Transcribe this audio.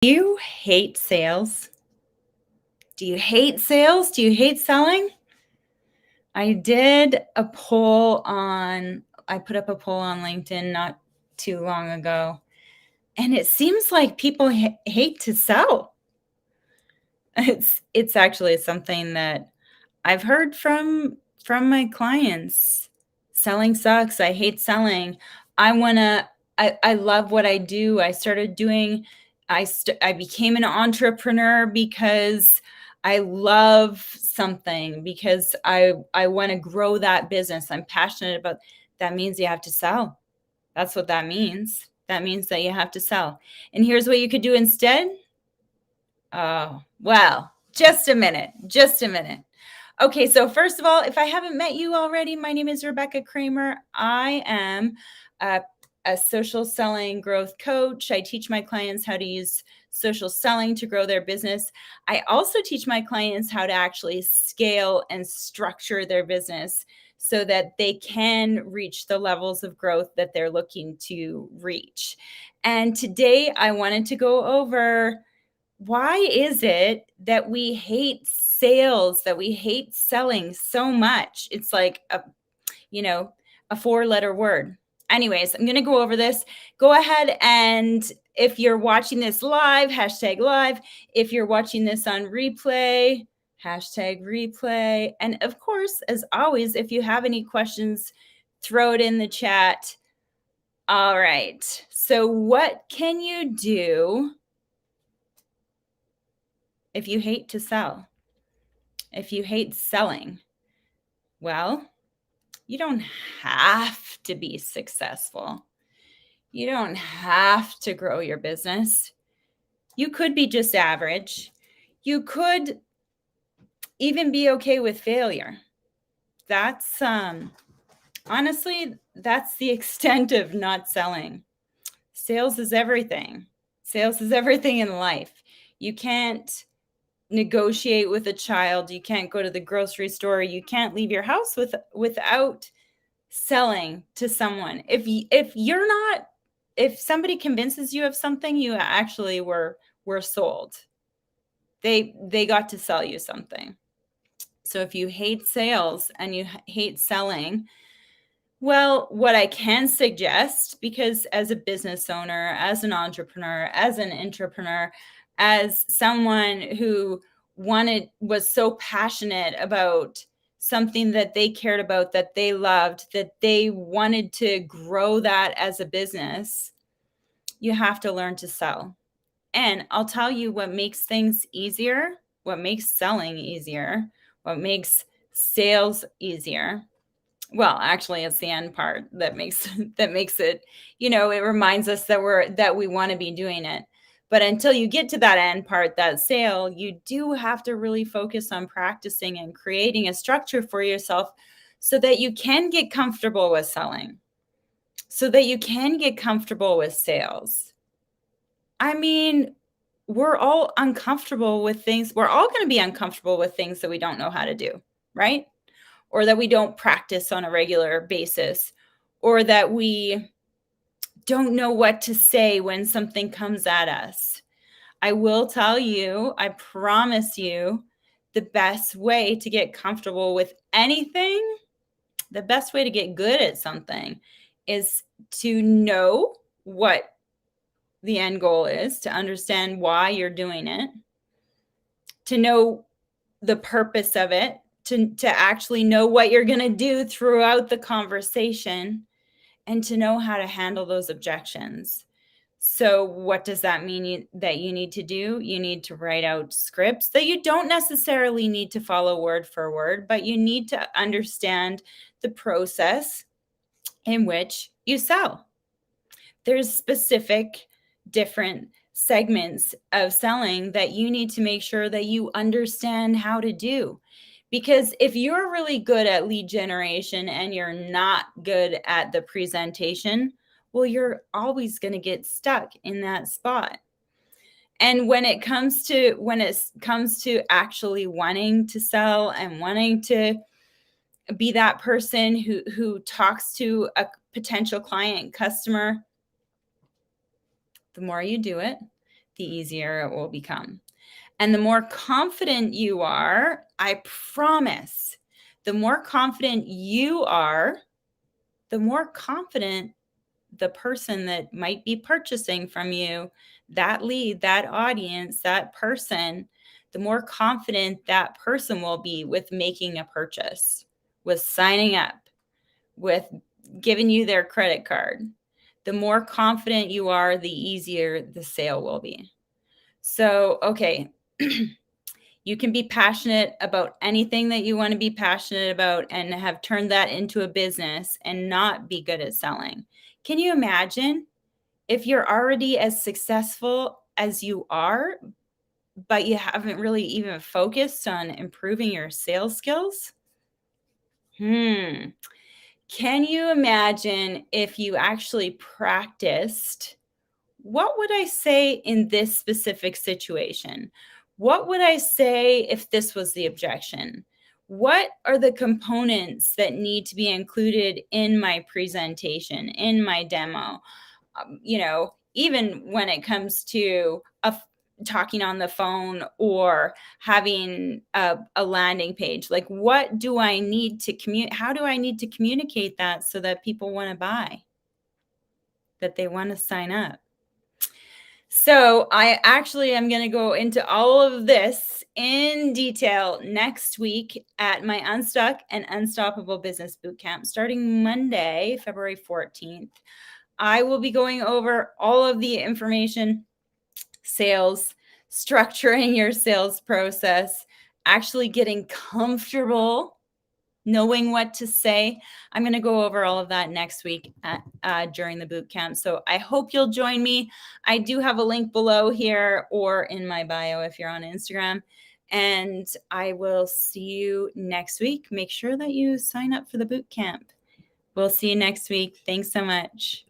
Do you hate sales? Do you hate sales? Do you hate selling? I put up a poll on LinkedIn not too long ago, and it seems like people hate to sell. It's actually something that I've heard from my clients. Selling sucks. I hate selling. I wanna. I love what I do. I started doing. I became an entrepreneur because I love something because I want to grow that business. I'm passionate about. That means you have to sell. That's what that means. That means that you have to sell. And here's what you could do instead. Oh, well, just a minute. Just a minute. Okay, so first of all, if I haven't met you already, my name is Rebecca Cramer. I am a social selling growth coach. I teach my clients how to use social selling to grow their business. I also teach my clients how to actually scale and structure their business so that they can reach the levels of growth that they're looking to reach. And today I wanted to go over, why is it that we hate sales, that we hate selling so much? It's like a four-letter word. Anyways, I'm going to go over this. Go ahead, and if you're watching this live, hashtag live. If you're watching this on replay, hashtag replay. And of course, as always, if you have any questions, throw it in the chat. All right. So what can you do if you hate to sell? If you hate selling? Well, you don't have to be successful. You don't have to grow your business. You could be just average. You could even be okay with failure. That's honestly, that's the extent of not selling. Sales is everything. Sales is everything in life. You can't negotiate with a child. You can't go to the grocery store. You can't leave your house without selling to someone. If somebody convinces you of something, you actually were sold. They got to sell you something. So if you hate sales and you hate selling, well, what I can suggest, because as a business owner, as an entrepreneur, as an intrapreneur, as someone who was so passionate about something that they cared about, that they loved, that they wanted to grow that as a business, you have to learn to sell. And I'll tell you what makes things easier, what makes selling easier, what makes sales easier. Well, actually, it's the end part that makes it, it reminds us that we want to be doing it. But until you get to that end part, that sale, you do have to really focus on practicing and creating a structure for yourself so that you can get comfortable with selling, so that you can get comfortable with sales. I mean, we're all uncomfortable with things. We're all going to be uncomfortable with things that we don't know how to do, right? Or that we don't practice on a regular basis, or that we don't know what to say when something comes at us. I will tell you, I promise you, the best way to get comfortable with anything, the best way to get good at something, is to know what the end goal is, to understand why you're doing it, to know the purpose of it, to actually know what you're going to do throughout the conversation, and to know how to handle those objections. So what does that mean that you need to do? You need to write out scripts that you don't necessarily need to follow word for word, but you need to understand the process in which you sell. There's specific different segments of selling that you need to make sure that you understand how to do. Because if you're really good at lead generation and you're not good at the presentation, well, you're always going to get stuck in that spot. And when it comes to actually wanting to sell and wanting to be that person who talks to a potential client, customer, the more you do it, the easier it will become. And the more confident you are, I promise, the more confident you are, the more confident the person that might be purchasing from you, that lead, that audience, that person, the more confident that person will be with making a purchase, with signing up, with giving you their credit card. The more confident you are, the easier the sale will be. So, okay, you can be passionate about anything that you want to be passionate about and have turned that into a business and not be good at selling. Can you imagine if you're already as successful as you are, but you haven't really even focused on improving your sales skills? Can you imagine if you actually practiced? What would I say in this specific situation? What would I say if this was the objection? What are the components that need to be included in my presentation, in my demo? Even when it comes to talking on the phone or having a landing page, like what do I need to communicate? How do I need to communicate that so that people want to buy, that they want to sign up? So I actually am going to go into all of this in detail next week at my Unstuck and Unstoppable Business Bootcamp starting Monday, February 14th. I will be going over all of the information, sales, structuring your sales process, actually getting comfortable knowing what to say. I'm going to go over all of that next week during the boot camp. So I hope you'll join me. I do have a link below here or in my bio if you're on Instagram. And I will see you next week. Make sure that you sign up for the boot camp. We'll see you next week. Thanks so much.